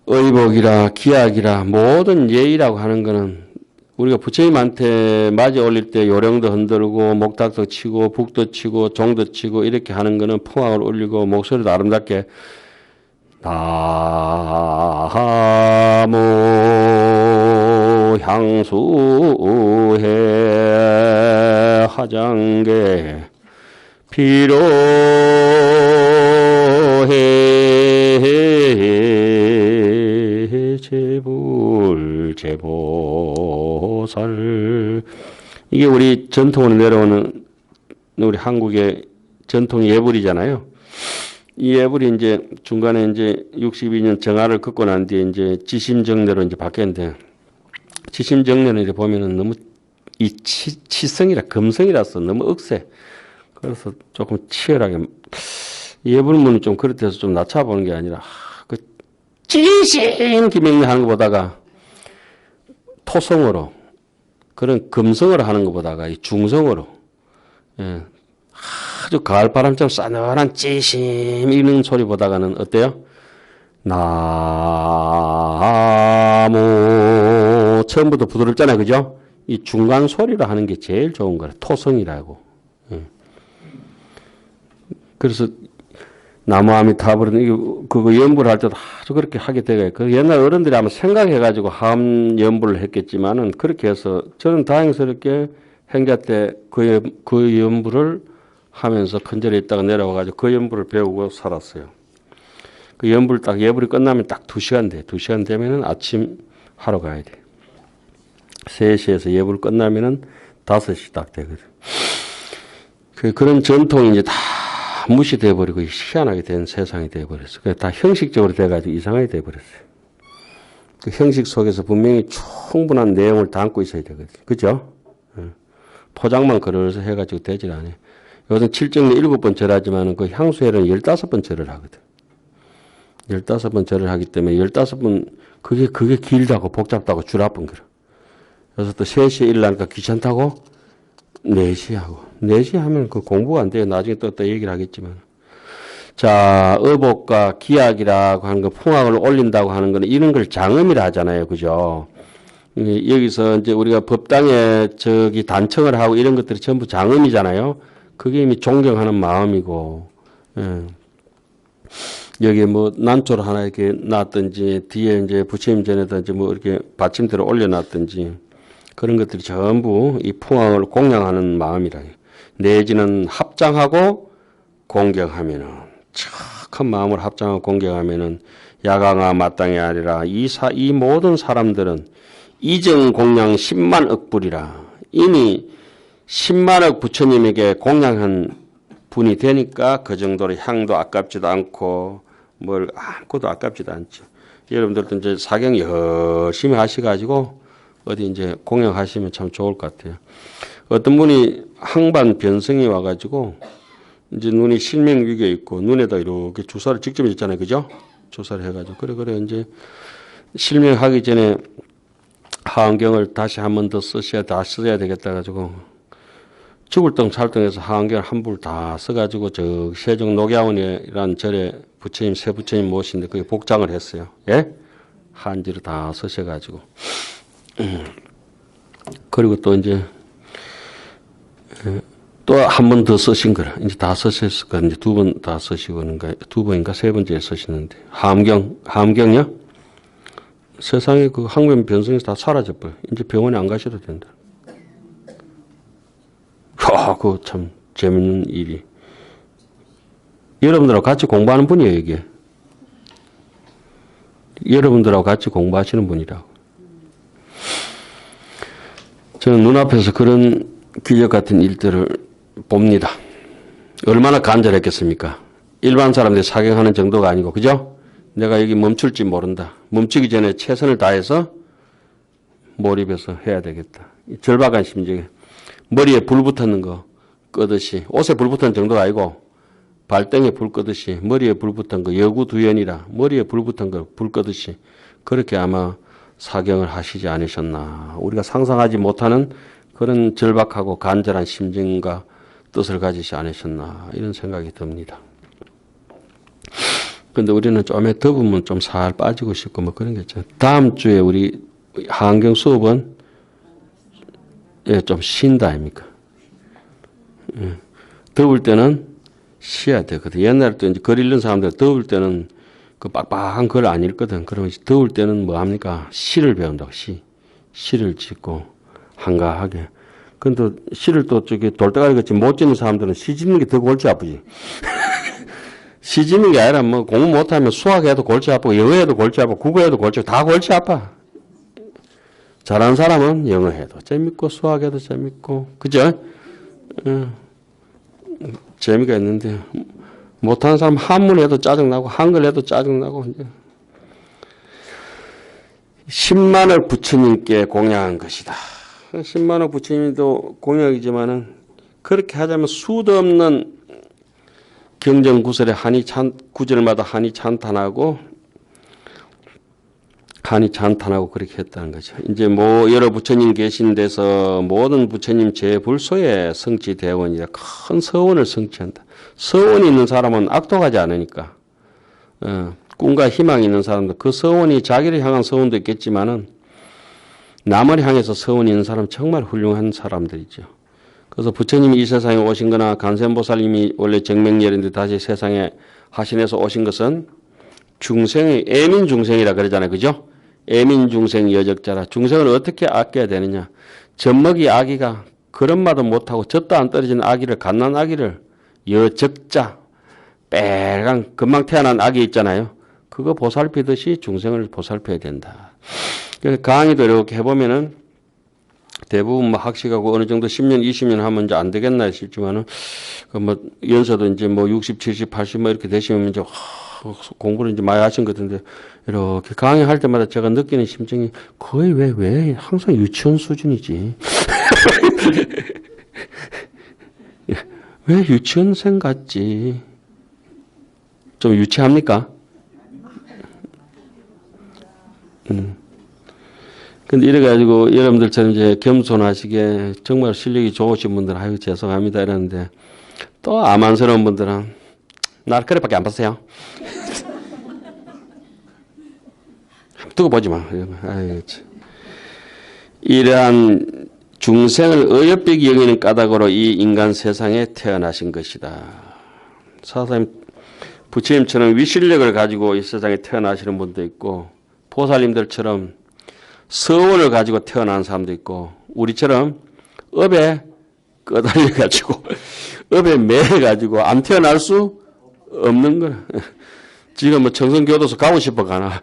의복이라 기약이라 모든 예의라고 하는 거는 우리가 부처님한테 맞이 올릴 때 요령도 흔들고 목탁도 치고 북도 치고 종도 치고 이렇게 하는 거는 풍악을 올리고 목소리도 아름답게 나무 향수해 화장계 필요해 제불제보살 이게 우리 전통으로 내려오는 우리 한국의 전통 예불이잖아요. 이 예불이 이제 중간에 이제 62년 정화를 긋고 난 뒤에 이제 지심정례로 이제 바뀌었는데 지심정례는 이제 보면은 너무 이 치성이라 금성이라서 너무 억세. 그래서 조금 치열하게 예불문이 좀 그렇대서 좀 낮춰보는 게 아니라 그 진심 김영래 하는 것보다가 토성으로 그런 금성으로 하는 것보다가 이 중성으로 예. 아주 가을바람처럼 싸늘한 찌심 이런 소리보다가는 어때요? 나무 처음부터 부드럽잖아요. 그죠? 이 중간 소리로 하는 게 제일 좋은 거예요. 토성이라고. 그래서 나무아미타불은 그거 연부를 할 때도 아주 그렇게 하게 되고요. 그 옛날 어른들이 아마 생각해가지고 함 연부를 했겠지만은 그렇게 해서 저는 다행스럽게 행자 때 그 연부를 하면서 큰절에 있다가 내려와가지고 그 연부를 배우고 살았어요. 그 연부를 딱 예불이 끝나면 딱 2시간 돼. 2시간 되면은 아침 하러 가야 돼. 3시에서 예불 끝나면은 5시 딱 되거든. 그런 전통이 이제 다 무시돼 버리고 희한하게 된 세상이 돼 버렸어. 그래서 다 형식적으로 돼가지고 이상하게 돼 버렸어요. 그 형식 속에서 분명히 충분한 내용을 담고 있어야 되거든. 그죠? 포장만 그려서 해가지고 되질 않아요. 요즘 7정례 7번 절하지만 그 향수회는 15번 절을 하거든. 15번 절을 하기 때문에 15번, 그게 길다고 복잡다고 줄 아픈 거라. 그래서 또 3시에 일어나니까 귀찮다고 4시에 하고. 4시에 하면 그 공부가 안 돼요. 나중에 또 얘기를 하겠지만. 자, 의복과 기약이라고 하는 거, 풍악을 올린다고 하는 거는 이런 걸 장음이라 하잖아요. 그죠? 여기서 이제 우리가 법당에 단청을 하고 이런 것들이 전부 장음이잖아요. 그게 이미 존경하는 마음이고, 예. 여기 뭐 난초를 하나 이렇게 놨든지, 뒤에 이제 부처님 전에든지 뭐 이렇게 받침대로 올려놨든지, 그런 것들이 전부 이 풍악을 공양하는 마음이라. 내지는 합장하고 공경하면은, 큰 마음을 합장하고 공경하면은, 야강아 마땅히 아니라 이 모든 사람들은 이정 공양 10만 억불이라. 이미 10만억 부처님에게 공양한 분이 되니까 그 정도로 향도 아깝지도 않고 뭘 아무것도 아깝지도 않죠. 여러분들도 이제 사경 열심히 하셔가지고 어디 이제 공양하시면 참 좋을 것 같아요. 어떤 분이 항반 변성이 와가지고 이제 눈이 실명위기에 있고 눈에다 이렇게 주사를 직접 했잖아요. 그죠? 주사를 해가지고. 그래. 이제 실명하기 전에 하안경을 다시 한 번 더 다 써야 되겠다 가지고 죽을 덩 찰덩해서 하안경을 한 불 다 써가지고 저 세종 녹야원이라는 절에 부처님 세 부처님 모신데 그게 복장을 했어요. 예? 한지를 다 쓰셔가지고 그리고 또 이제 또 한 번 더 쓰신 거라 이제 다 쓰셨을 거야. 이제 2번 다 쓰시고 그런가 2번인가 3번째 쓰시는데 하안경요? 세상에 그 항변 변성에서 다 사라져버려. 이제 병원에 안 가셔도 된다. 그거 참 재밌는 일이. 여러분들하고 같이 공부하는 분이에요, 이게. 여러분들하고 같이 공부하시는 분이라고. 저는 눈앞에서 그런 기적 같은 일들을 봅니다. 얼마나 간절했겠습니까? 일반 사람들이 사경하는 정도가 아니고, 그죠? 내가 여기 멈출지 모른다. 멈추기 전에 최선을 다해서 몰입해서 해야 되겠다. 절박한 심정에 머리에 불 붙었는 거 끄듯이 옷에 불 붙은 정도가 아니고 발등에 불 끄듯이 머리에 불 붙은 거 여구두연이라 머리에 불 붙은 거 불 끄듯이 그렇게 아마 사경을 하시지 않으셨나. 우리가 상상하지 못하는 그런 절박하고 간절한 심정과 뜻을 가지지 않으셨나 이런 생각이 듭니다. 근데 우리는 좀에 더우면 좀 살 빠지고 싶고 뭐 그런 게 있잖아요. 다음 주에 우리 하안경 수업은 예, 좀 쉰다 아닙니까? 예. 더울 때는 쉬어야 되거든. 옛날에 또 이제 글 읽는 사람들 더울 때는 그 빡빡한 글 안 읽거든. 그러면 더울 때는 뭐 합니까? 시를 배운다고 시를 짓고 한가하게. 근데 시를 또 저기 돌대가리 같이 못 짓는 사람들은 시 짓는 게 더 골치 아프지. 시 짓는 게 아니라 뭐 공부 못하면 수학해도 골치 아프고 영어해도 골치 아프고 국어해도 골치 아프고 다 골치 아파. 잘하는 사람은 영어해도 재밌고 수학해도 재밌고 그죠? 재미가 있는데 못하는 사람 한문해도 짜증나고 한글해도 짜증나고 이제 10만을 부처님께 공양한 것이다. 10만을 부처님도 공양이지만은 그렇게 하자면 수도 없는 경전구설에 구절마다 한이 찬탄하고 그렇게 했다는 거죠. 이제 뭐 여러 부처님 계신 데서 모든 부처님 제불소에 성취대원이라 큰 서원을 성취한다. 서원이 있는 사람은 악독하지 않으니까. 꿈과 희망이 있는 사람도 그 서원이 자기를 향한 서원도 있겠지만은 남을 향해서 서원이 있는 사람 정말 훌륭한 사람들이죠. 그래서 부처님이 이 세상에 오신 거나 간센보살님이 원래 정명열인데 다시 세상에 하신해서 오신 것은 중생의 애민 중생이라 그러잖아요. 그죠? 애민 중생 여적자라. 중생을 어떻게 아껴야 되느냐. 젖먹이 아기가 그런 말도 못하고 젖도 안 떨어지는 아기를 갓난 아기를 여적자 빨간 금방 태어난 아기 있잖아요. 그거 보살피듯이 중생을 보살펴야 된다. 강의도 이렇게 해보면은 대부분 뭐 학식하고 어느 정도 10년, 20년 하면 이제 안 되겠나 싶지만은 그 뭐 연세도 이제 뭐 60, 70, 80 뭐 이렇게 되시면 이제 공부를 이제 많이 하신 것 같은데 이렇게 강의할 때마다 제가 느끼는 심정이 거의 왜 항상 유치원 수준이지. 왜 유치원생 같지? 좀 유치합니까? 근데 이래가지고 여러분들처럼 이제 겸손하시게 정말 실력이 좋으신 분들은 아유 죄송합니다 이러는데 또 암만스러운 분들은 날 그래밖에 안 봤어요. 두고 보지 마. 아유, 참. 이러한 중생을 어여삐게 여기는 까닭으로 이 인간 세상에 태어나신 것이다. 사사님 부처님처럼 위실력을 가지고 이 세상에 태어나시는 분도 있고 보살님들처럼 서원을 가지고 태어난 사람도 있고 우리처럼 업에 끄달려가지고 업에 매여가지고 안 태어날 수 없는 거야. 지금 뭐 청성교도소 가고 싶어 가나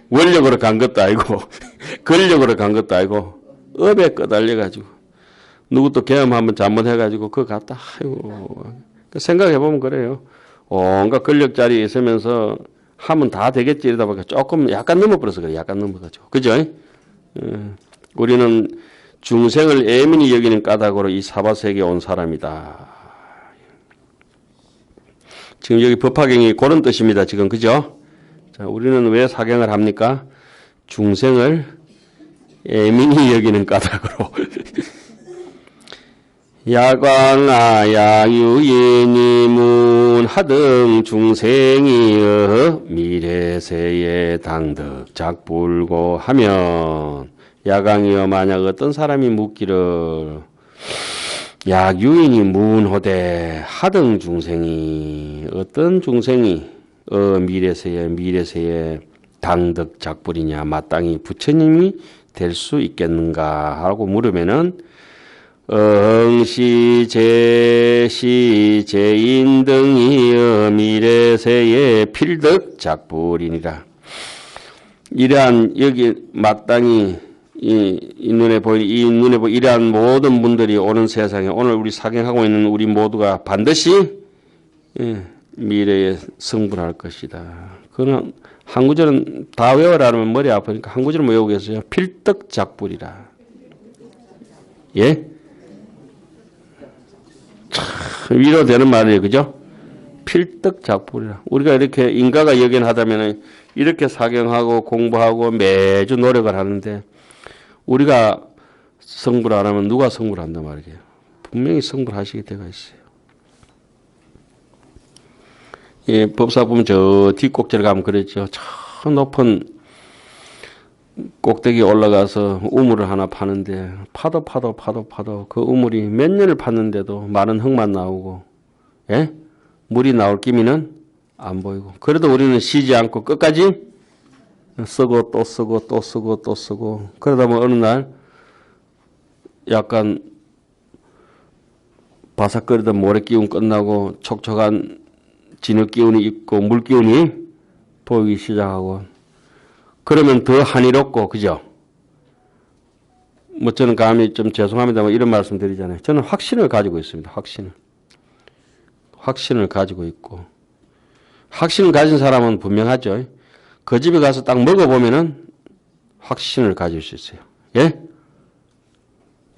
원력으로 간 것도 아니고 권력으로 간 것도 아니고 업에 끄달려가지고 누구 또 계엄 한번 잘못해가지고 그거 갔다. 아이고 생각해보면 그래요. 온갖 권력 자리에 있으면서 하면 다 되겠지 이러다 보니까 조금 약간 넘어버려서 그래. 약간 넘어가지고 그죠? 우리는 중생을 애민히 여기는 까닭으로 이 사바세계에 온 사람이다. 지금 여기 법화경이 그런 뜻입니다. 지금 그죠? 자, 우리는 왜 사경을 합니까? 중생을 애민히 여기는 까닭으로. 야광아 야유예니문 하등 중생이여 미래세에 당득 작불고 하면 야광이여 만약 어떤 사람이 묻기를 야유인이 문호대 하등 중생이 어떤 중생이 미래세에 당득 작불이냐 마땅히 부처님이 될 수 있겠는가 하고 물으면은 응시 제시 제인 등이여 미래세에 필득 작불이니라. 이러한 여기 마땅히 이 눈에 보이 이러한 모든 분들이 오는 세상에 오늘 우리 사경하고 있는 우리 모두가 반드시 미래에 성불할 것이다. 그는 한 구절은 다 외워라면 머리 아프니까 한 구절만 외우겠어요. 필득 작불이라. 예? 참 위로되는 말이에요. 그죠? 필득 작불이라. 우리가 이렇게 인가가 역연하다면 이렇게 사경하고 공부하고 매주 노력을 하는데 우리가 성불 안 하면 누가 성불한단 말이에요. 분명히 성불하시게 되어 있어요. 예, 법사 보면 저 뒷꼭지를 가면 그랬죠. 저 높은 꼭대기 올라가서 우물을 하나 파는데 파도 그 우물이 몇 년을 팠는데도 마른 흙만 나오고, 예? 물이 나올 기미는 안 보이고. 그래도 우리는 쉬지 않고 끝까지 쓰고 또 쓰고 또 쓰고 또 쓰고. 그러다 보면 어느 날 약간 바삭거리던 모래 기운 끝나고 촉촉한 진흙 기운이 있고 물 기운이 보이기 시작하고, 그러면 더 한이롭고, 그죠? 뭐 저는 감히 좀 죄송합니다만 이런 말씀 드리잖아요. 저는 확신을 가지고 있습니다. 확신을 가지고 있고, 확신을 가진 사람은 분명하죠. 그 집에 가서 딱 먹어보면은 확신을 가질 수 있어요. 예?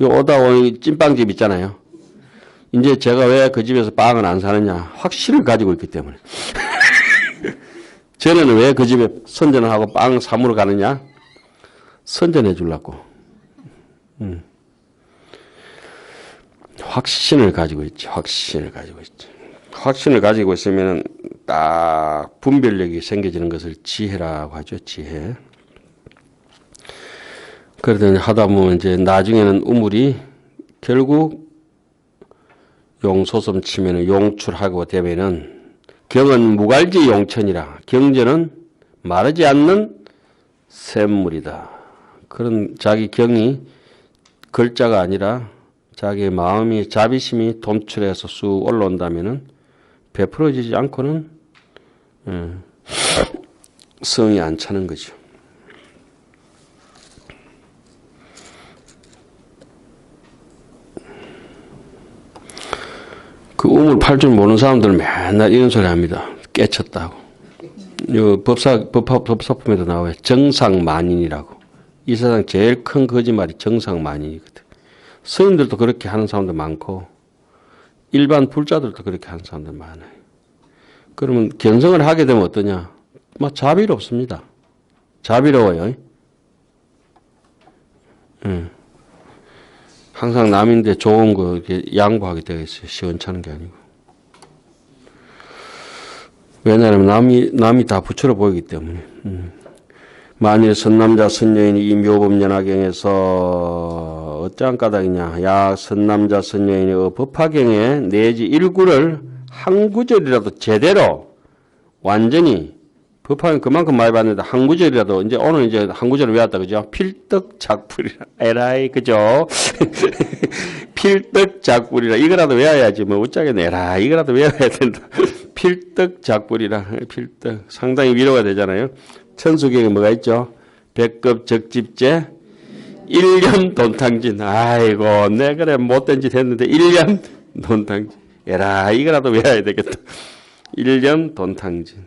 요 오다 오는 찐빵집 있잖아요. 이제 제가 왜 그 집에서 빵을 안 사느냐? 확신을 가지고 있기 때문에. 전에는 왜 그 집에 선전을 하고 빵 사무러 가느냐? 선전해 주려고. 확신을 가지고 있죠. 확신을 가지고 있으면 딱 분별력이 생겨지는 것을 지혜라고 하죠. 지혜. 그러더니 하다 보면 이제 나중에는 우물이 결국 용소섬 치면은 용출하고 되면은 경은 무갈지 용천이라, 경전은 마르지 않는 샘물이다. 그런 자기 경이 글자가 아니라 자기의 마음이, 자비심이 돈출해서 쑥 올라온다면은 베풀어지지 않고는 성이 안 차는 거죠. 그 우물 팔 줄 모르는 사람들은 맨날 이런 소리 합니다. 깨쳤다고. 요 법사품에도 나와요. 정상만인이라고. 이 세상 제일 큰 거짓말이 정상만인이거든. 스님들도 그렇게 하는 사람들 많고, 일반 불자들도 그렇게 하는 사람들 많아요. 그러면 견성을 하게 되면 어떠냐? 막 자비롭습니다. 자비로워요. 항상 남인데 좋은 거 이렇게 양보하게 되어 있어요. 시원찮은 게 아니고. 왜냐하면 남이 다 부처로 보이기 때문에. 만일 선남자 선여인이 이 묘법연화경에서 어떠한 까닭이냐. 야 선남자 선여인이 법화경에 내지 일구를 한 구절이라도 제대로 완전히, 법화경 그만큼 많이 봤는데 한 구절이라도, 이제 오늘 이제 한 구절을 외웠다 그죠? 필떡작불이라. 에라이 그죠? 필떡작불이라. 이거라도 외워야지. 뭐 어쩌겠네. 에라 이거라도 외워야 된다. 필떡작불이라. 필떡. 상당히 위로가 되잖아요. 천수경에 뭐가 있죠? 백급 적집제 1년 돈탕진. 아이고 내 그래 못된 짓 했는데 1년 돈탕진. 에라 이거라도 외워야 되겠다. 1년 돈탕진.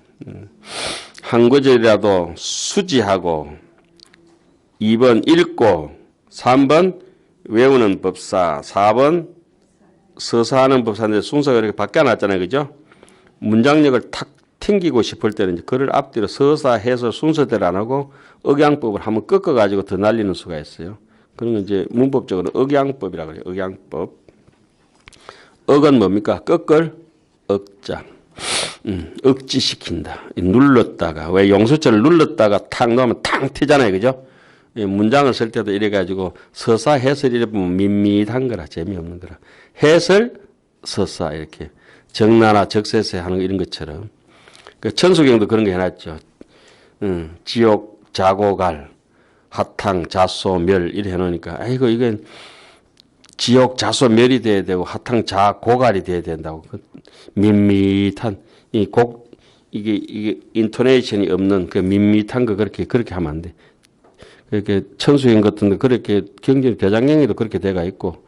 한 구절이라도 수지하고, 2번 읽고, 3번 외우는 법사, 4번 서사하는 법사인데 순서가 이렇게 바뀌어놨잖아요. 그죠? 문장력을 탁 튕기고 싶을 때는 이제 글을 앞뒤로 서사해서 순서대로 안 하고 억양법을 한번 꺾어가지고 더 날리는 수가 있어요. 그런 건 이제 문법적으로 억양법이라고 해요. 억양법. 억은 뭡니까? 꺾을 억자. 억지시킨다. 눌렀다가, 왜 용수철을 눌렀다가 탁 넣으면 탕 튀잖아요. 그죠? 문장을 쓸 때도 이래가지고 서사 해설 이래 보면 밋밋한 거라, 재미없는 거라. 해설, 서사 이렇게 정나나 적세세 하는 거 이런 것처럼. 그 천수경도 그런 거 해놨죠. 지옥, 자고갈, 하탕, 자소, 멸 이래 해놓으니까 아이고 이건 지옥, 자소, 멸이 돼야 되고 하탕, 자, 고갈이 돼야 된다고. 밋밋한 이게 인토네이션이 없는 그 밋밋한 거 그렇게 하면 안 돼. 그렇게 천수경 같은 데 그렇게 경전 대장경에도 그렇게 돼가 있고,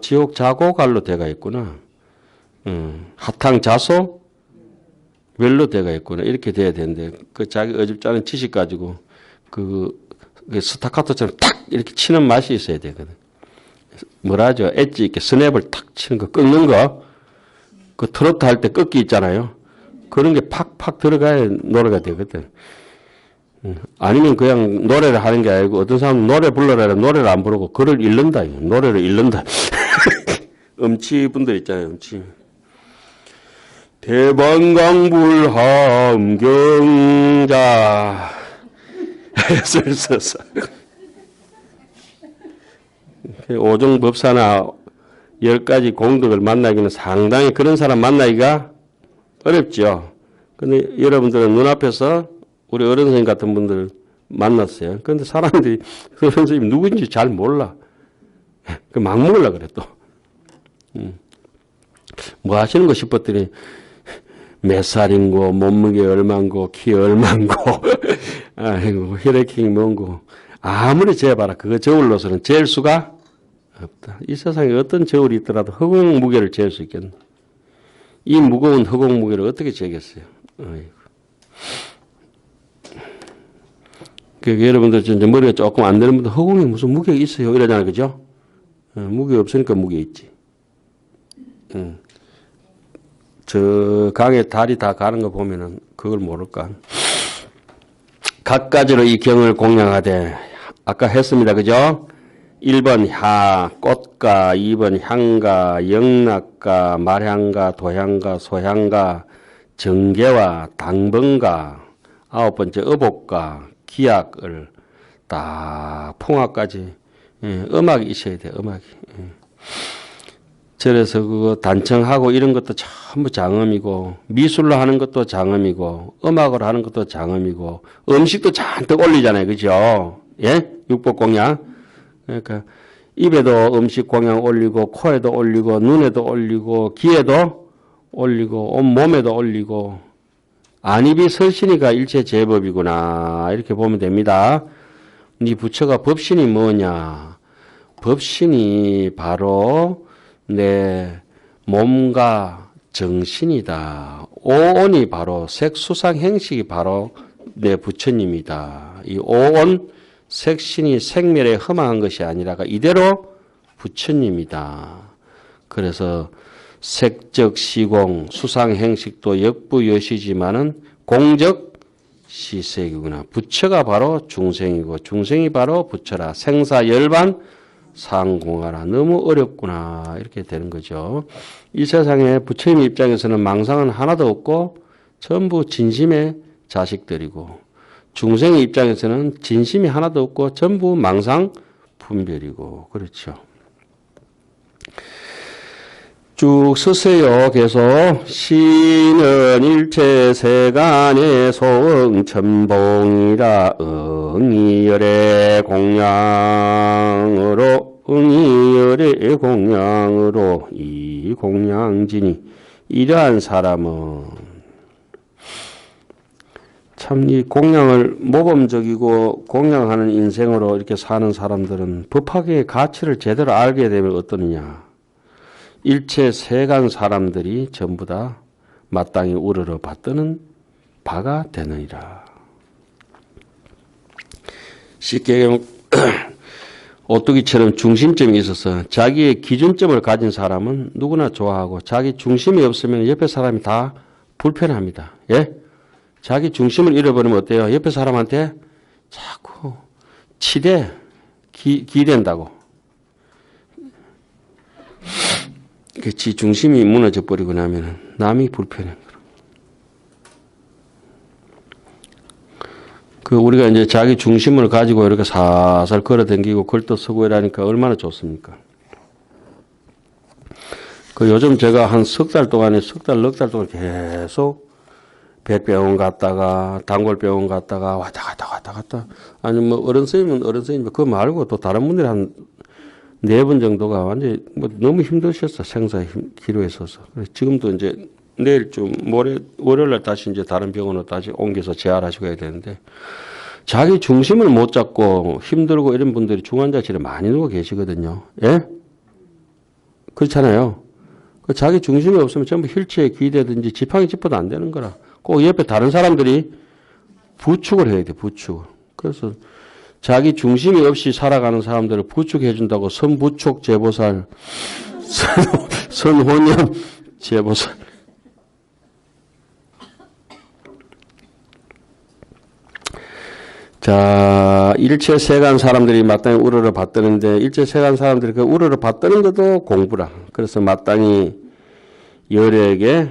지옥 자고갈로 돼가 있구나. 하탕 자소 멸로 돼가 있구나. 이렇게 돼야 되는데, 그 자기 어줍잖은 지식 가지고 그 스타카토처럼 탁 이렇게 치는 맛이 있어야 되거든. 뭐라 하죠? 엣지 있게 스냅을 탁 치는 거, 꺾는 거. 그 트로트 할 때 꺾기 있잖아요. 그런 게 팍팍 들어가야 노래가 되거든. 아니면 그냥 노래를 하는 게 아니고, 어떤 사람은 노래 불러라 노래를 안 부르고 글을 읽는다. 노래를 읽는다. 음치 분들 있잖아요. 음치. 대방강불함경자 해설 써서 오종법사나 10가지 공덕을 만나기는 상당히 그런 사람 만나기가 어렵죠. 근데 여러분들은 눈앞에서 우리 어른 선생님 같은 분들 만났어요. 그런데 사람들이 그 선생님이 누군지 잘 몰라. 막 먹으려고 그래 또. 뭐 하시는 거 싶었더니 몇 살인고 몸무게 얼만고 키 얼만고 아이고 혈액형이 뭔고 아무리 재봐라 그거 저울로서는 잴 수가 없다. 이 세상에 어떤 저울이 있더라도 허공 무게를 잴 수 있겠나. 이 무거운 허공 무게를 어떻게 재겠어요. 아이고. 여러분들 이제 머리가 조금 안 되는 분들 허공에 무슨 무게가 있어요 이러잖아요. 그죠? 무게 없으니까 무게 있지. 저 강에 달이 다 가는 거 보면은 그걸 모를까. 각가지로 이 경을 공양하되 아까 했습니다. 그죠? 1번 꽃가, 2번 향가, 영락가, 말향가, 도향가, 소향가, 정계와 당번가, 9번째 어복가, 기약을 딱 풍화까지 음악이 있어야 돼. 음악이. 그래서 그거 단청하고 이런 것도 전부 장엄이고 미술로 하는 것도 장엄이고 음악으로 하는 것도 장엄이고 음식도 잔뜩 올리잖아요. 그죠? 예? 육법공양. 그러니까 입에도 음식 공양 올리고 코에도 올리고 눈에도 올리고 귀에도 올리고 온 몸에도 올리고 안입이 설신이가 일체 제법이구나 이렇게 보면 됩니다. 네 부처가 법신이 뭐냐? 법신이 바로 내 몸과 정신이다. 오온이 바로 색수상행식이 바로 내 부처님이다. 이 오온 색신이 생멸에 험한 것이 아니라가 이대로 부처님이다. 그래서 색적 시공 수상행식도 역부여시지만은 공적 시색이구나. 부처가 바로 중생이고 중생이 바로 부처라. 생사열반 상공하라. 너무 어렵구나. 이렇게 되는 거죠. 이 세상에 부처님 입장에서는 망상은 하나도 없고 전부 진심의 자식들이고 중생의 입장에서는 진심이 하나도 없고 전부 망상 분별이고 그렇죠. 쭉 쓰세요. 계속 시는 일체 세간의 소응천봉이라 응이열의 공양으로 응이열의 공양으로 이 공양진이 이러한 사람은 참 이 공양을 모범적이고 공양하는 인생으로 이렇게 사는 사람들은 법학의 가치를 제대로 알게 되면 어떠느냐. 일체 세간 사람들이 전부 다 마땅히 우러러 받드는 바가 되느니라. 쉽게 얘기하면 오뚜기처럼 중심점이 있어서 자기의 기준점을 가진 사람은 누구나 좋아하고 자기 중심이 없으면 옆에 사람이 다 불편합니다. 예? 자기 중심을 잃어버리면 어때요? 옆에 사람한테 자꾸 기댄다고. 지 중심이 무너져 버리고 나면 남이 불편해. 우리가 이제 자기 중심을 가지고 이렇게 살살 걸어 댕기고 걸떠서고 이러니까 얼마나 좋습니까? 요즘 제가 한 석 달 동안에 넉 달 동안 계속 배병원 갔다가 단골병원 갔다가 왔다 갔다. 아니 뭐 어른 선생님은 그거 말고 또 다른 분들이 한 4번 정도가 완전히 뭐 너무 힘드셨어. 생사에 기로에 서서. 지금도 이제 내일쯤 월요일날 다시 이제 다른 병원으로 다시 옮겨서 재활하시고 해야 되는데 자기 중심을 못 잡고 힘들고 이런 분들이 중환자실에 많이 누워 계시거든요. 예? 그렇잖아요. 자기 중심이 없으면 전부 휠체어에 기대든지 지팡이 짚어도 안 되는 거라. 꼭 옆에 다른 사람들이 부축을 해야 돼. 부축을. 그래서 자기 중심이 없이 살아가는 사람들을 부축해준다고 선부축 제보살, 선혼연 제보살. 자, 일체 세간 사람들이 마땅히 우러러 받드는데 일체 세간 사람들이 그 우러러 받드는 것도 공부라. 그래서 마땅히 열에게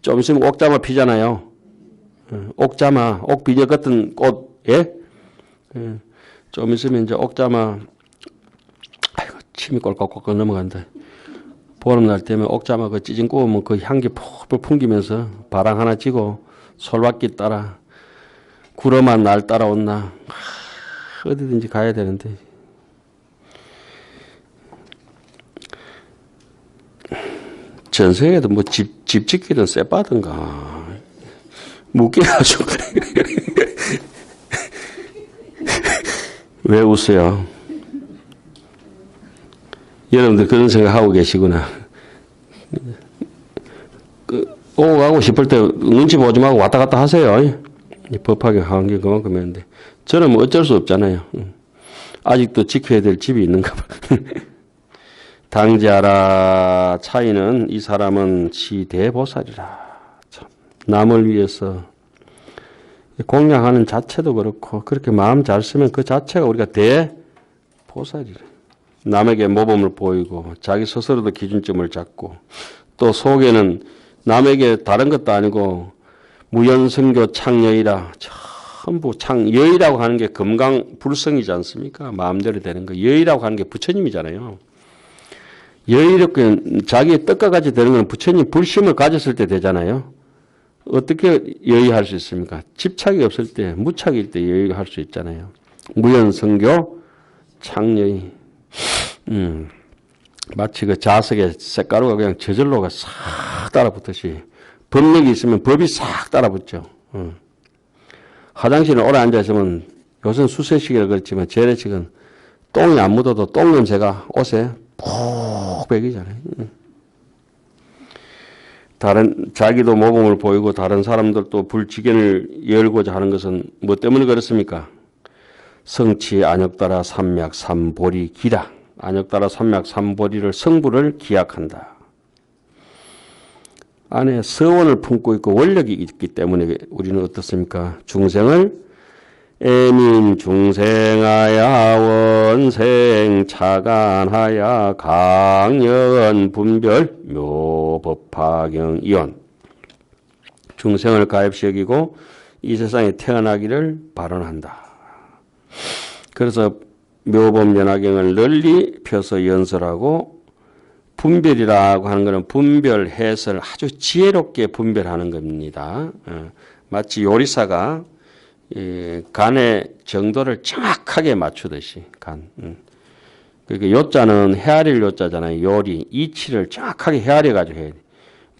좀 있으면 옥자마 피잖아요. 옥자마, 옥비녀 같은 꽃, 예? 좀 있으면 이제 옥자마, 아이고, 침이 꼴깍꼴깍 넘어간다. 보름날 되면 옥자마 그 찌진 구우면 그 향기 푹푹 풍기면서 바람 하나 쥐고 솔밭길 따라 구름한 날 따라온나 어디든지 가야 되는데 전생에도 뭐 집 짓기든 쎄빠든가 묶여가지고 왜 웃어요? 여러분들 그런 생각하고 계시구나. 오고 가고 싶을 때 눈치 보지 말고 왔다 갔다 하세요. 법하게 하는 게 그만큼인데 저는 뭐 어쩔 수 없잖아요. 아직도 지켜야 될 집이 있는가 봐. 당자라 차이는 이 사람은 지대보살이라. 참 남을 위해서 공양하는 자체도 그렇고 그렇게 마음 잘 쓰면 그 자체가 우리가 대보살이래. 남에게 모범을 보이고 자기 스스로도 기준점을 잡고 또 속에는 남에게 다른 것도 아니고 무연성교 창여이라 전부 여의라고 하는 게 금강불성이지 않습니까? 마음대로 되는 거. 여의라고 하는 게 부처님이잖아요. 여의롭게 자기의 뜻과 같이 되는 건 부처님 불심을 가졌을 때 되잖아요. 어떻게 여의할 수 있습니까? 집착이 없을 때, 무착일 때 여의할 수 있잖아요. 무연성교 창여이. 마치 그 자석에 쇳가루가 그냥 저절로가 싹 따라붙듯이 법력이 있으면 법이 싹 따라붙죠. 화장실에 오래 앉아있으면 요새는 수세식이라 그렇지만 재래식은 똥이 안 묻어도 똥 냄새가 옷에 푹 배기잖아요. 다른 자기도 모범을 보이고 다른 사람들도 불지견을 열고자 하는 것은 뭐 때문에 그렇습니까? 성치 안역따라 삼맥 삼보리 기라. 안역따라 삼맥 삼보리를 성부를 기약한다. 안에 서원을 품고 있고 원력이 있기 때문에 우리는 어떻습니까? 중생을 애민 중생하야 원생 차간하야 강연 분별 묘법화경 이원 중생을 가입시 여기고 이 세상에 태어나기를 발언한다. 그래서 묘법연화경을 널리 펴서 연설하고 분별이라고 하는 것은 분별, 해설 아주 지혜롭게 분별하는 겁니다. 마치 요리사가 간의 정도를 정확하게 맞추듯이 간. 그러니까 요자는 헤아릴 요자잖아요. 요리, 이치를 정확하게 헤아려가지고 해야 돼.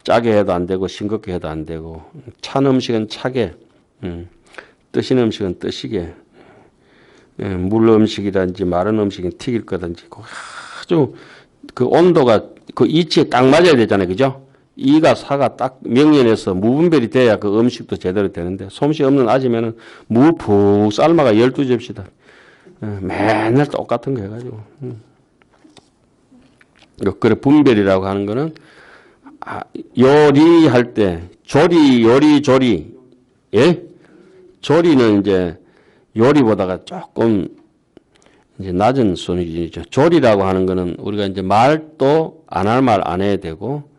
짜게 해도 안 되고 싱겁게 해도 안 되고 찬 음식은 차게, 뜨신 음식은 뜨시게, 물 음식이든지 마른 음식은 튀길 거든지 아주 그 온도가 그 이치에 딱 맞아야 되잖아요. 그죠? 이가 사가 딱 명연해서 무분별이 돼야 그 음식도 제대로 되는데 솜씨 없는 아지면은 무 푹 삶아가 12접시다. 맨날 똑같은 거 해가지고. 그래 분별이라고 하는 거는 요리할 때 조리 요리 조리 예? 조리는 이제 요리보다가 조금 이제 낮은 수준이죠. 조리라고 하는 거는 우리가 이제 말도 안 할 말 안 해야 되고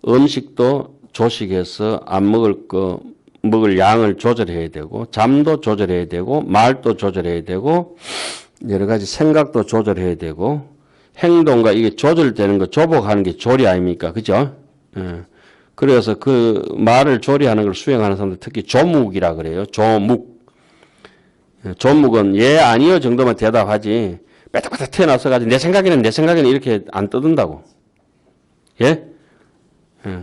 음식도 조식해서 안 먹을 거 먹을 양을 조절해야 되고 잠도 조절해야 되고 말도 조절해야 되고 여러 가지 생각도 조절해야 되고 행동과 이게 조절되는 거 조복하는 게 조리 아닙니까? 그죠? 예. 그래서 그 말을 조리하는 걸 수행하는 사람들 특히 조묵이라 그래요. 조묵. 조묵은 예 아니요 정도만 대답하지 빼딱빼딱 튀어나와서 가지고 내 생각에는 이렇게 안 떠든다고. 예? 예.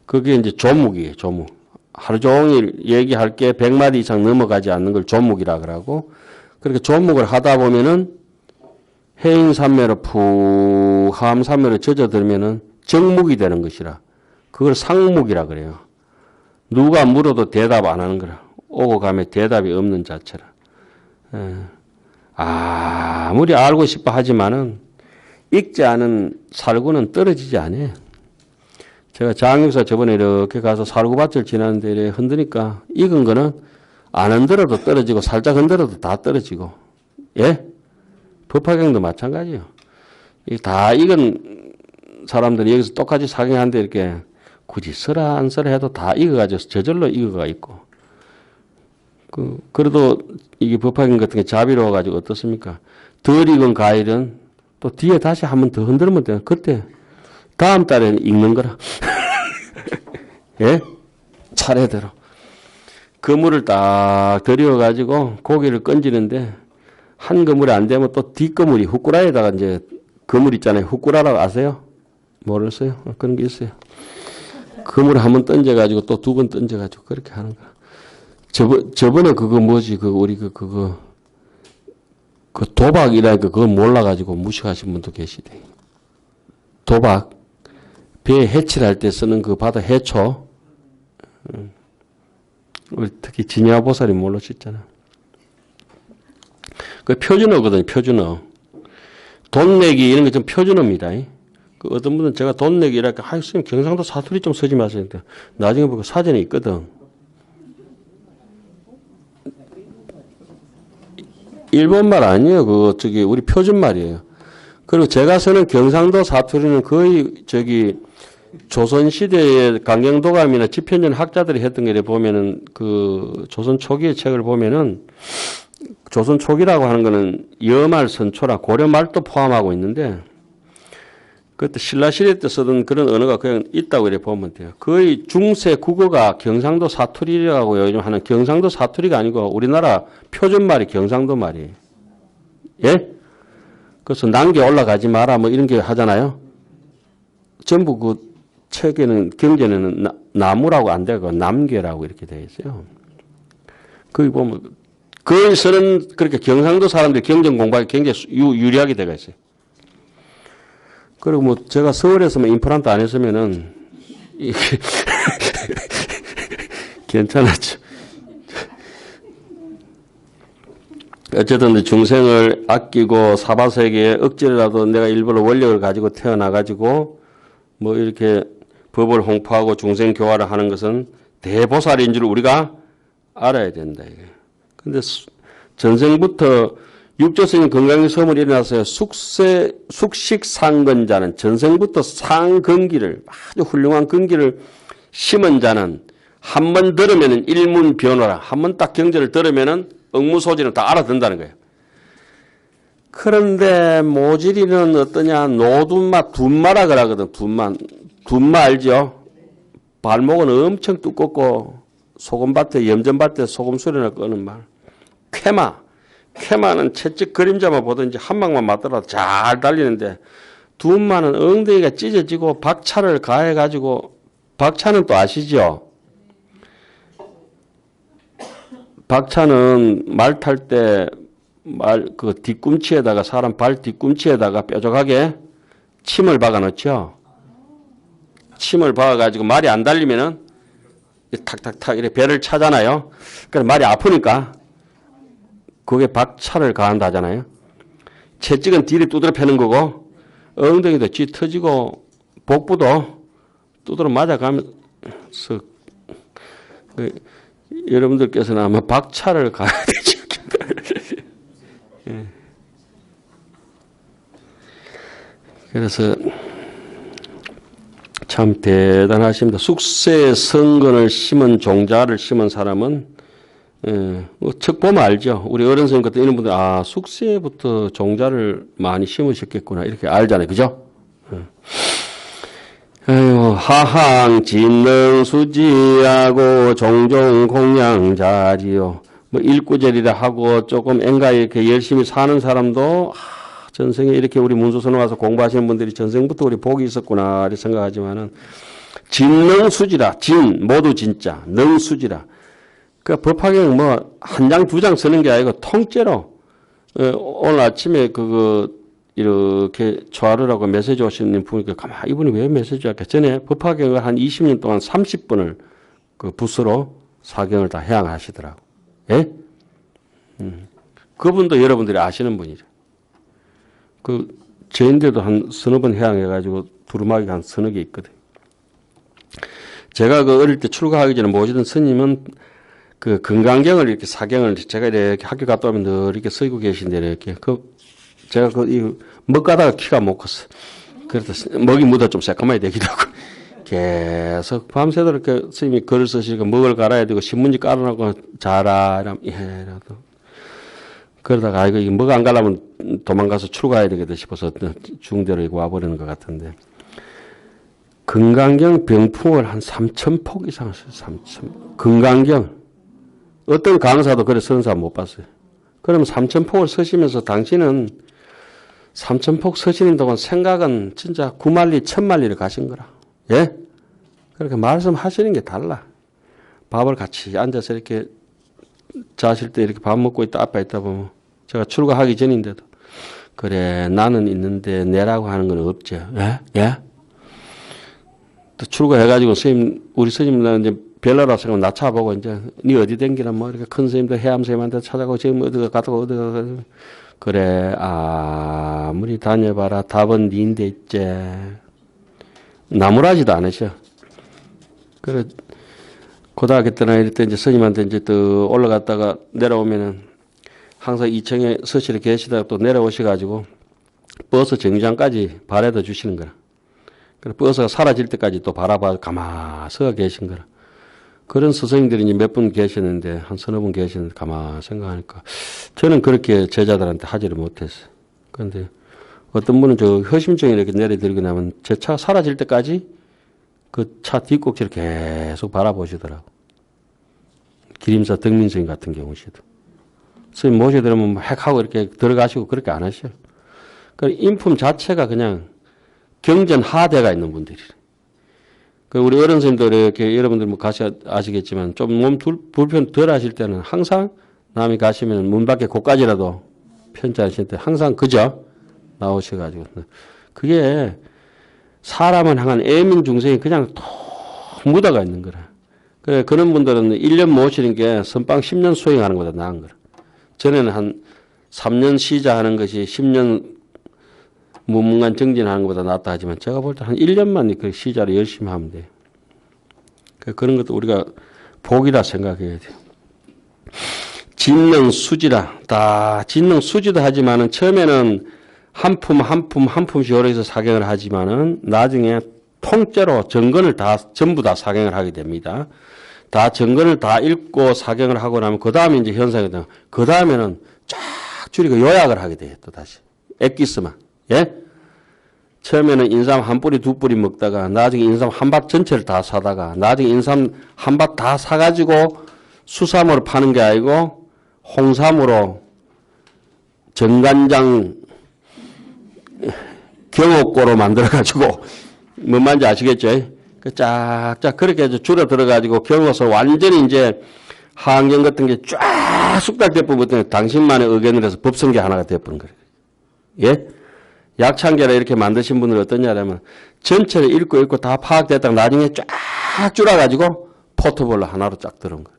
그게 이제 조묵이에요. 조묵. 하루 종일 얘기할 게 100마디 이상 넘어가지 않는 걸 조묵이라 그러고 그렇게 조묵을 하다 보면은 해인산매로 푹 하암산매로 젖어들면은 정묵이 되는 것이라 그걸 상묵이라 그래요. 누가 물어도 대답 안 하는 거라. 오고 가면 대답이 없는 자체라. 아무리 알고 싶어 하지만은 읽지 않은 살구는 떨어지지 않아요. 제가 장육사 저번에 이렇게 가서 살구밭을 지나는데 이렇게 흔드니까 익은 거는 안 흔들어도 떨어지고 살짝 흔들어도 다 떨어지고 예? 법화경도 마찬가지예요. 다 익은 사람들이 여기서 똑같이 사경하는데 이렇게 굳이 써라 안 써라 해도 다 익어가지고 저절로 익어가 있고. 그래도 이게 법화경 같은 게 자비로워가지고 어떻습니까? 덜 익은 과일은 또 뒤에 다시 한 번 더 흔들면 돼요. 그때 다음 달에는 익는 거라. 예? 차례대로. 그물을 딱 들여가지고 고기를 건지는데 한 그물이 안 되면 또 뒷그물이 후꾸라에다가 이제 그물 있잖아요. 후꾸라라고 아세요? 모르겠어요? 그런 게 있어요. 그물을 한 번 던져가지고 또 두 번 던져가지고 그렇게 하는 거야. 저번에 그거 뭐지? 우리 그 도박이라니까 그거 몰라가지고 무식하신 분도 계시대. 도박. 배 해치할 때 쓰는 그 바다 해초. 우리 특히 진야보살이 모르셨잖아. 그 표준어거든요, 표준어. 돈 내기 이런 게 좀 표준어입니다. 그 어떤 분은 제가 돈 내기 이렇게, 선생님 경상도 사투리 좀 쓰지 마세요. 나중에 보고 사전에 있거든. 일본말 아니에요. 우리 표준말이에요. 그리고 제가 쓰는 경상도 사투리는 거의 조선시대의 강경도감이나 집현전 학자들이 했던 게 보면은 조선 초기의 책을 보면은 조선 초기라고 하는 거는 여말 선초라 고려말도 포함하고 있는데 그때 신라시대 때 쓰던 그런 언어가 그냥 있다고 이렇게 보면 돼요. 거의 중세 국어가 경상도 사투리라고 요즘 하는 경상도 사투리가 아니고 우리나라 표준말이 경상도 말이에요. 예? 그래서 난개 올라가지 마라 뭐 이런 게 하잖아요. 전부 그 책에는 경전에는 나무라고 안 되고 남계라고 이렇게 되어 있어요. 거기 보면 거기서는 그렇게 경상도 사람들이 경전 공부하기 굉장히 유리하게 되어 있어요. 그리고 뭐 제가 서울에서만 임플란트 안 했으면은 이게 괜찮았죠. 어쨌든 중생을 아끼고 사바세계에 억지로라도 내가 일부러 원력을 가지고 태어나가지고 뭐 이렇게 법을 홍보하고 중생 교화를 하는 것은 대보살인 줄 우리가 알아야 된다. 근데 전생부터 육조스님 건강의 소문이 일어났어요. 숙식상건자는 전생부터 상건기를 아주 훌륭한 건기를 심은 자는 한 번 들으면 일문변호라. 한 번 딱 경전을 들으면 억무소지는 다 알아듣는다는 거예요. 그런데 모질이는 어떠냐? 노둔마, 둔마라 그러거든. 둔마 알죠? 발목은 엄청 두껍고 소금밭에 염전밭에 소금 수레나 끄는 말. 쾌마는 채찍 그림자만 보든지 한 방만 맞더라도 잘 달리는데 둔마는 엉덩이가 찢어지고 박차를 가해가지고 박차는 또 아시죠? 박차는 말 탈 때 그 뒤꿈치에다가 사람 발 뒤꿈치에다가 뾰족하게 침을 박아 넣죠. 침을 박아가지고 말이 안 달리면은 탁탁탁 이렇게 배를 차잖아요. 그래서 말이 아프니까 그게 박차를 가한다 하잖아요. 채찍은 뒤를 두드려 패는 거고 엉덩이도 찢어지고 복부도 두드려 맞아가면서 여러분들께서는 아마 박차를 가야 되죠. 예. 그래서 참 대단하십니다. 숙세에 성근을 심은 종자를 심은 사람은 척 보면 알죠. 우리 어른 선생님 같은 이런 분들 숙세부터 종자를 많이 심으셨겠구나 이렇게 알잖아요. 그죠? 하항 진능수지하고 종종 공양자리요. 뭐 일구절이라 하고 조금 앵가에 이렇게 열심히 사는 사람도 전생에 이렇게 우리 문수선에 와서 공부하시는 분들이 전생부터 우리 복이 있었구나 이렇게 생각하지만은 진능수지라 모두 진짜 능수지라. 그 법화경 뭐 한 장 두 장 쓰는 게 아니고 통째로 오늘 아침에 이렇게 조아르라고 메시지 오시는 분이 가만 이분이 왜 메시지 할까? 전에 법화경을 한 20년 동안 30분을 그 붓으로 사경을 다 해양하시더라고. 예? 그분도 여러분들이 아시는 분이죠. 저인데도 한 서너 번 해양해가지고 두루마기가 한 서너 개 있거든. 제가 어릴 때 출가하기 전에 모시던 스님은 건강경을 이렇게 사경을 제가 이렇게 학교 갔다 오면 늘 이렇게 쓰고 계신데 이렇게 제가 먹 가다가 키가 못 컸어. 그래서 먹이 묻어 좀 새까맣게 되기도 하고 계속 밤새도록 이렇게 스님이 글을 쓰시니까 먹을 갈아야 되고 신문지 깔아놓고 자라 이러면 이라도 그러다가 이거 먹 안 가려면 도망가서 출가해야 되겠다 싶어서 중대로 이거 와버리는 것 같은데 금강경 병풍을 한 3,000폭 이상 썼어요. 3,000. 금강경 어떤 강사도 그래 쓰는 사람 못 봤어요. 그러면 3,000폭을 쓰시면서 당신은 3,000폭 쓰시는 동안 생각은 진짜 9만리, 1,000만리를 가신 거라. 예? 그렇게 말씀하시는 게 달라. 밥을 같이 앉아서 이렇게 자실 때 이렇게 밥 먹고 있다, 아빠 있다 보면 제가 출가하기 전인데도 그래, 나는 있는데 내라고 하는 건 없죠. 예? 예? 또 출가해가지고 우리 스님은 이제 벨라라서 나 차보고 이제 니 어디 댕기나 뭐 이렇게 큰 스님들 해암 스님한테 찾아가고 지금 어디가 갔다고 어디가 그래, 아무리 다녀봐라. 답은 니인데 있지. 나무라지도 않으셔. 그래, 고등학교 때나 이럴 때 이제 스님한테 이제 또 올라갔다가 내려오면은 항상 2층에 서실에 계시다가 또 내려오셔가지고 버스 정류장까지 바래다 주시는 거라. 그래, 버스가 사라질 때까지 또 바라봐 가만히 서 계신 거라. 그런 스승님들이 이제 몇 분 계셨는데, 한 서너 분 계셨는데, 가만히 생각하니까, 저는 그렇게 제자들한테 하지를 못했어요. 그런데 어떤 분은 저 허심증이 이렇게 내려들고 나면 제 차가 사라질 때까지 그 차 뒷꼭지를 계속 바라보시더라고. 기림사 덕민스님 같은 경우시도. 스님 모셔들으면 막 하고 이렇게 들어가시고 그렇게 안 하셔요. 그 인품 자체가 그냥 경전하대가 있는 분들이래. 그 우리 어른 선생님도 이렇게 여러분들 뭐 아시겠지만 좀 몸 불편 덜 하실 때는 항상 남이 가시면 문 밖에 곳까지라도 편지하실 때 항상 그저 나오셔가지고 그게 사람을 향한 애민 중생이 그냥 톡 묻어가 있는 거라. 그래 그런 분들은 1년 모시는 게 선방 10년 수행하는 것보다 나은 거라. 전에는 한 3년 시자하는 것이 10년 무문관 정진하는 것보다 낫다 하지만 제가 볼 때 한 1년만 그 시자를 열심히 하면 돼요. 그런 것도 우리가 복이라 생각해야 돼요. 진능 수지라. 다 진능 수지도 하지만은 처음에는 한 품씩 여러 해서 사경을 하지만은 나중에 통째로 정건을 전부 다 사경을 하게 됩니다. 다 정건을 다 읽고 사경을 하고 나면 그 다음에 이제 현상이 되면 그 다음에는 쫙 줄이고 요약을 하게 돼요. 또 다시. 엑기스만. 예? 처음에는 인삼 한 뿌리 두 뿌리 먹다가 나중에 인삼 한 밭 전체를 다 사다가 나중에 인삼 한 밭 다 사가지고 수삼으로 파는 게 아니고 홍삼으로 정간장 경옥고로 만들어가지고 뭔 말인지 아시겠죠? 그 쫙쫙 그렇게 해서 줄여 들어가지고 경어서 완전히 이제 하안경 같은 게 쫙 숙달돼 버리면 당신만의 의견을 해서 법성계 하나가 되어버린 거예요. 예? 약창계라 이렇게 만드신 분은 어떠냐면 전체를 읽고 다 파악됐다가 나중에 쫙 줄여가지고 포트볼로 하나로 쫙 들어온 거예요.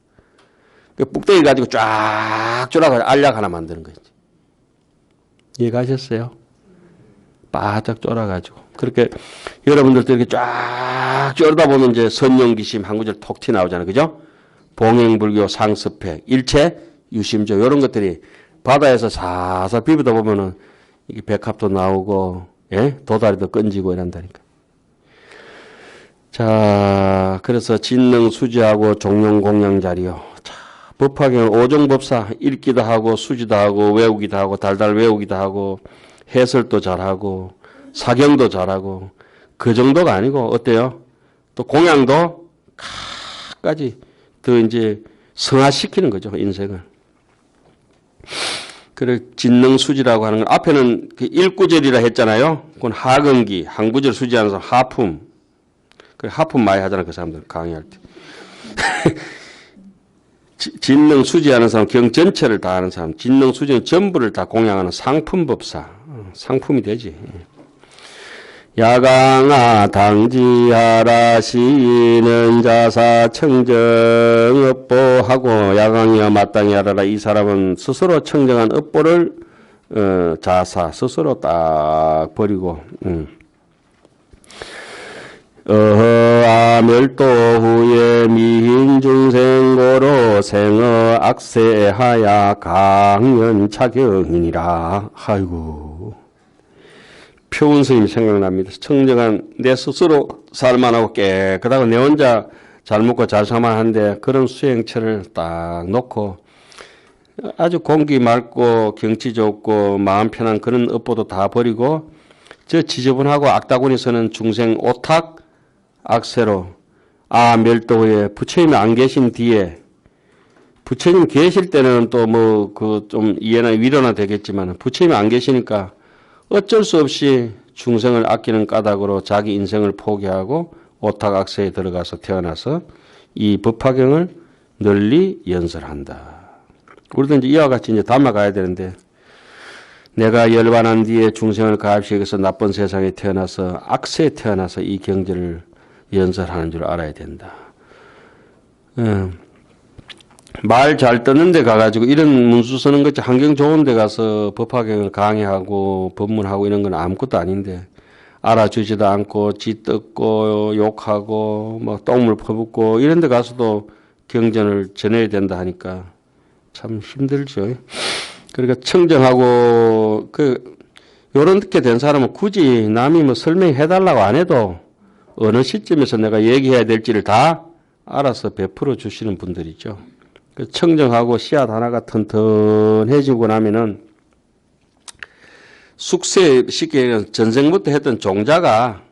그 북대기 가지고 쫙 줄여가지고 알약 하나 만드는 거지. 이해가셨어요? 바짝 쫄아가지고. 그렇게 여러분들도 이렇게 쫙 쫄다 보면 이제 선용기심 한 구절 톡 튀어나오잖아요. 그죠? 봉행불교, 상습회, 일체, 유심조 이런 것들이 바다에서 사사 비비다 보면은 이게 백합도 나오고, 예? 도다리도 끈지고 이런다니까. 자, 그래서 진능 수지하고 종용 공양 자리요. 자, 법화경은 오종법사 읽기도 하고, 수지도 하고, 외우기도 하고, 달달 외우기도 하고, 해설도 잘하고, 사경도 잘하고, 그 정도가 아니고, 어때요? 또 공양도 까지 더 이제 성화시키는 거죠, 인생을. 그래, 진능수지라고 하는 건, 앞에는 그 일구절이라 했잖아요. 그건 하근기, 한 구절 수지하는 사람, 하품. 그래, 하품 많이 하잖아, 그 사람들, 강의할 때. 진능수지하는 사람, 경 전체를 다 하는 사람, 진능수지는 전부를 다 공양하는 상품법사. 상품이 되지. 야강아 당지하라 시는 자사 청정업보하고 야강이여 마땅히 하라라. 이 사람은 스스로 청정한 업보를 자사 스스로 딱 버리고 멸도 후에 미인중생고로 생어 악세하야 강연차경이니라. 아이고 표운 스님이 생각납니다. 청정한 내 스스로 살만하고 깨끗하고 내 혼자 잘 먹고 잘 살만한데 그런 수행처를 딱 놓고 아주 공기 맑고 경치 좋고 마음 편한 그런 업보도 다 버리고 저 지저분하고 악다구니 서는 중생 오탁 악세로 멸도후에 부처님이 안 계신 뒤에 부처님 계실 때는 또 뭐 그 좀 이해나 위로나 되겠지만 부처님이 안 계시니까 어쩔 수 없이 중생을 아끼는 까닭으로 자기 인생을 포기하고 오탁 악세에 들어가서 태어나서 이 법화경을 널리 연설한다. 우리도 이제 이와 같이 이제 담아가야 되는데 내가 열반한 뒤에 중생을 가압시키기 위해서 나쁜 세상에 태어나서 악세에 태어나서 이 경제를 연설하는 줄 알아야 된다. 말 잘 듣는 데 가가지고 이런 문수 쓰는 것이 환경 좋은 데 가서 법화경을 강의하고 법문하고 이런 건 아무것도 아닌데 알아주지도 않고 지 뜯고 욕하고 막 똥물 퍼붓고 이런 데 가서도 경전을 전해야 된다 하니까 참 힘들죠. 그러니까 청정하고 요렇게 된 사람은 굳이 남이 뭐 설명해 달라고 안 해도 어느 시점에서 내가 얘기해야 될지를 다 알아서 베풀어 주시는 분들이죠. 청정하고 씨앗 하나가 튼튼해지고 나면은 숙세 쉽게 전생부터 했던 종자가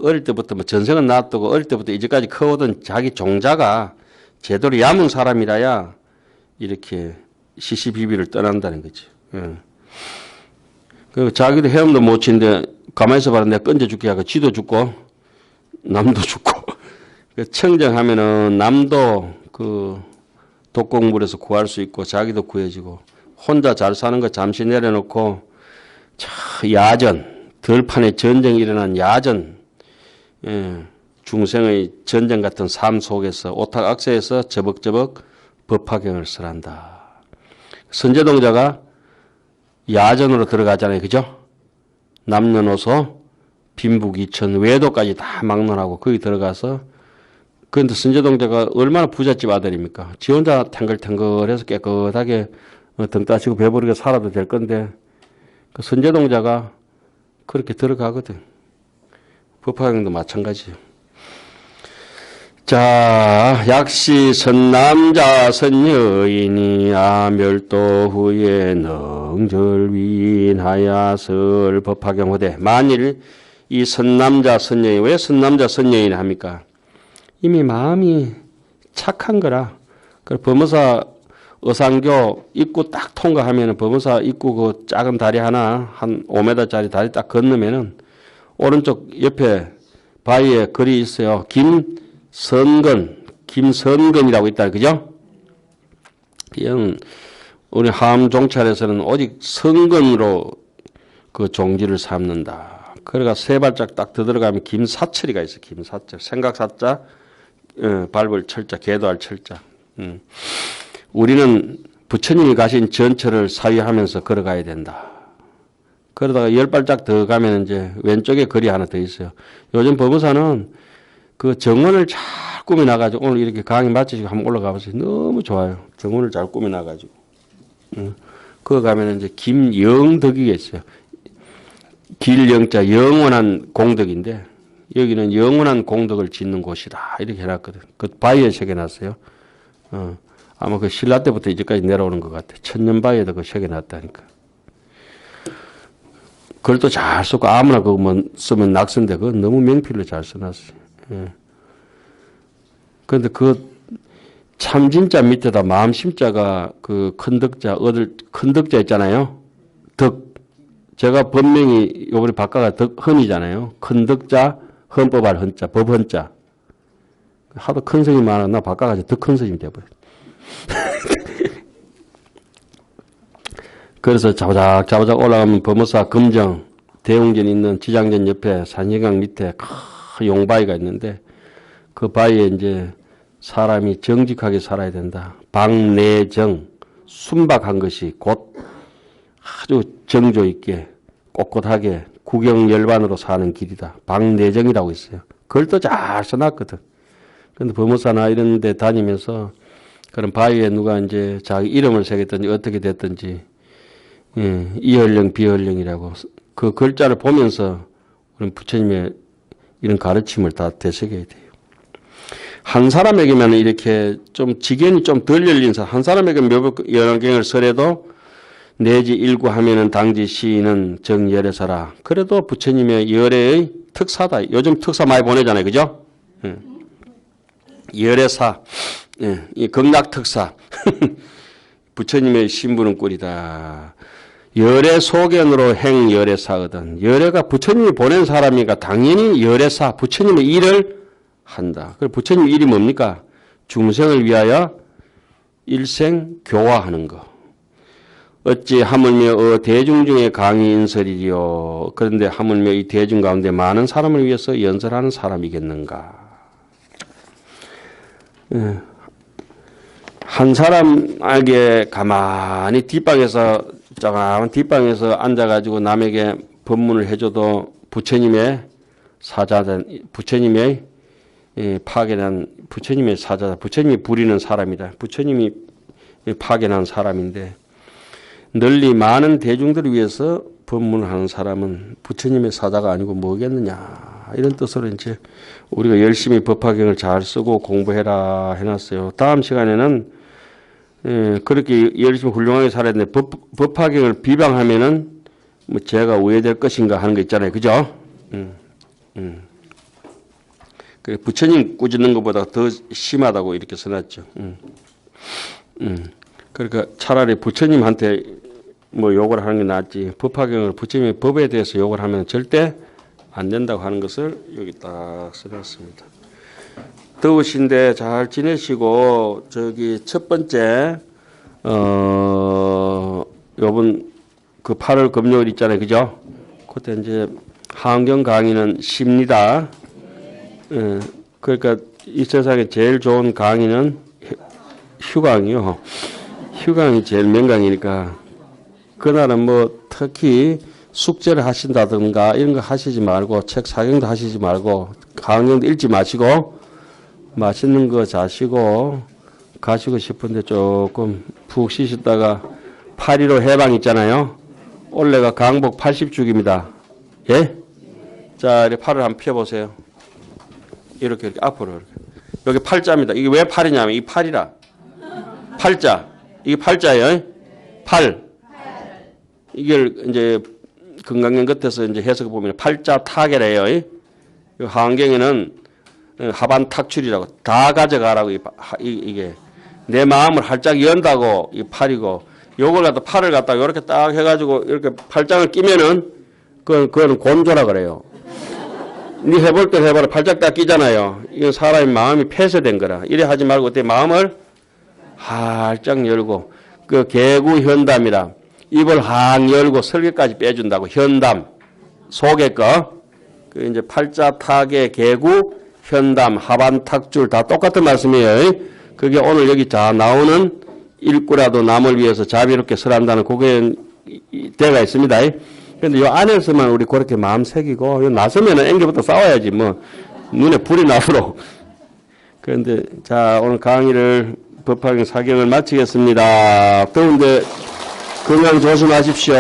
어릴 때부터 뭐 전생은 놔두고 어릴 때부터 이제까지 커오던 자기 종자가 제대로 야문 사람이라야 이렇게 시시비비를 떠난다는 거죠. 예. 그 자기도 헤엄도 못 치는데 가만히 있어 봐라 내가 건져줄게 하고 지도 죽고 남도 죽고 청정하면은 남도 그 독곡물에서 구할 수 있고 자기도 구해지고 혼자 잘 사는 거 잠시 내려놓고 야전 들판에 전쟁이 일어난 야전 중생의 전쟁 같은 삶 속에서 오탁악세에서 저벅저벅 법화경을 설한다. 선제동자가 야전으로 들어가잖아요. 그죠? 남녀노소 빈부귀천 외도까지 다 막론하고 거기 들어가서 그런데 선제동자가 얼마나 부잣집 아들입니까? 지 혼자 탱글탱글해서 깨끗하게 등 따시고 배부르게 살아도 될 건데 그 선제동자가 그렇게 들어가거든. 법화경도 마찬가지예요. 자, 약시 선남자 선여인이 멸도 후에 능절위인하야설 법화경 호대. 만일 이 선남자 선여인, 왜 선남자 선여인 합니까? 이미 마음이 착한 거라. 그 법무사 어상교 입구 딱 통과하면은 법무사 입구 그 작은 다리 하나 한 5m짜리 다리 딱 건너면은 오른쪽 옆에 바위에 글이 있어요. 김선근이라고 있다. 그죠? 우리 함 종찰에서는 오직 선근으로 그 종지를 삼는다. 그러니까 세 발짝 딱 들어가면 김사철이가 있어. 김사철. 생각사자, 밟을 철자, 계도할 철자. 우리는 부처님이 가신 전철을 사유하면서 걸어가야 된다. 그러다가 10발짝 더 가면 이제 왼쪽에 글이 하나 더 있어요. 요즘 법무사는 그 정원을 잘 꾸며놔가지고 오늘 이렇게 강의 마치시고 한번 올라가 보세요. 너무 좋아요. 정원을 잘 꾸며놔가지고. 그거 가면 이제 김영덕이가 있어요. 길영자 영원한 공덕인데 여기는 영원한 공덕을 짓는 곳이다. 이렇게 해놨거든. 그 바위에 새겨놨어요. 아마 그 신라 때부터 이제까지 내려오는 것 같아. 천년바위에도 그 새겨놨다니까. 글도 잘 쓰고 아무나 그거 뭐 쓰면 낙서인데 그거 너무 명필로 잘 써놨어요. 그런데 그 참진자 밑에다 마음심자가 그 큰덕자, 큰덕자 있잖아요. 덕. 제가 법명이 요번에 바꿔가 덕헌이잖아요. 큰덕자, 헌법할 헌자, 법헌자. 하도 큰 스님이 많아. 나 바꿔가지고 더 큰 스님이 돼버렸어. 그래서 자바작 올라가면 법무사 금정, 대웅전 있는 지장전 옆에 산신강 밑에 큰 용바위가 있는데 그 바위에 이제 사람이 정직하게 살아야 된다. 방내정, 순박한 것이 곧 아주 정조 있게 꼿꼿하게 구경열반으로 사는 길이다. 방내정이라고 있어요. 그걸 또 잘 써놨거든. 근데 법무사나 이런 데 다니면서 그런 바위에 누가 이제 자기 이름을 새겼든지 어떻게 됐든지 이헐령 비헐령이라고 그 글자를 보면서 우리 부처님의 이런 가르침을 다 되새겨야 돼요. 한 사람에게만 이렇게 좀 지견이 좀 덜 열린 사람, 한 사람에게 묘법연화경을 설해도 내지 일구 하면은 당지 시인은 정열애사라. 그래도 부처님의 열애의 특사다. 요즘 특사 많이 보내잖아요. 그죠? 열애사. 이 극락특사. 부처님의 신부는 꿀이다. 열애 소견으로 행 열애사거든. 열애가 부처님이 보낸 사람이니까 당연히 열애사, 부처님의 일을 한다. 그리고 부처님 일이 뭡니까? 중생을 위하여 일생 교화하는 거. 어찌 하물며 대중 중에 강의 인설이리요. 그런데 하물며 이 대중 가운데 많은 사람을 위해서 연설하는 사람이겠는가. 한 사람에게 가만히 뒷방에서 조그마한 뒷방에서 앉아가지고 남에게 법문을 해줘도 부처님의 사자다. 부처님의 파견한 부처님의 사자다. 부처님이 부리는 사람이다. 부처님이 파견한 사람인데 널리 많은 대중들을 위해서 법문을 하는 사람은 부처님의 사자가 아니고 뭐겠느냐. 이런 뜻으로 이제 우리가 열심히 법화경을 잘 쓰고 공부해라 해놨어요. 다음 시간에는 그렇게 열심히 훌륭하게 살았는데 법화경을 비방하면은 뭐 제가 우회될 것인가 하는 거 있잖아요. 그죠? 그 부처님 꾸짖는 것보다 더 심하다고 이렇게 써놨죠. 그러니까 차라리 부처님한테 뭐 욕을 하는 게 낫지. 법화경을 부처님의 법에 대해서 욕을 하면 절대 안 된다고 하는 것을 여기 딱 써놨습니다. 더우신데 잘 지내시고 저기 첫 번째 요번 그 8월 금요일 있잖아요. 그죠? 그때 이제 하은경 강의는 쉽니다. 그러니까 이 세상에 제일 좋은 강의는 휴강이요. 휴강이 제일 명강이니까 그날은 뭐 특히 숙제를 하신다든가 이런 거 하시지 말고 책 사경도 하시지 말고 강연도 읽지 마시고 맛있는 거 자시고 가시고 싶은데 조금 푹 쉬셨다가 8.15 해방 있잖아요. 올해가 강복 80주기입니다. 예? 자, 이렇게 팔을 한번 펴보세요. 이렇게 앞으로 이렇게. 여기 팔자입니다. 이게 왜 팔이냐면 이 팔이라. 팔자. 이게 팔자예요. 팔. 이걸 이제 건강경 끝에서 이제 해석을 보면 팔자 타계래요. 하안경에는 하반 탁출이라고 다 가져가라고 이게 내 마음을 활짝 연다고 이 팔이고 요걸 갖다 팔을 갖다가 이렇게 딱 해가지고 이렇게 팔짱을 끼면은 그건 곤조라 그래요. 니 해볼 때 해봐라. 팔짝 딱 끼잖아요. 이건 사람의 마음이 폐쇄된 거라. 이래 하지 말고 내 마음을 활짝 열고 그 개구 현담이라 입을 항 열고 설계까지 빼준다고 현담 속에 거 그 이제 팔자 타계 개구 현담 하반 탁줄 다 똑같은 말씀이에요. 그게 오늘 여기 자 나오는 일구라도 남을 위해서 자비롭게 설한다는 그게 때가 있습니다. 그런데 이 안에서만 우리 그렇게 마음 새기고 요 나서면은 앵겨부터 싸워야지 뭐 눈에 불이 나도록. 그런데 자 오늘 강의를 법화경 사경을 마치겠습니다. 더운데 건강 조심하십시오.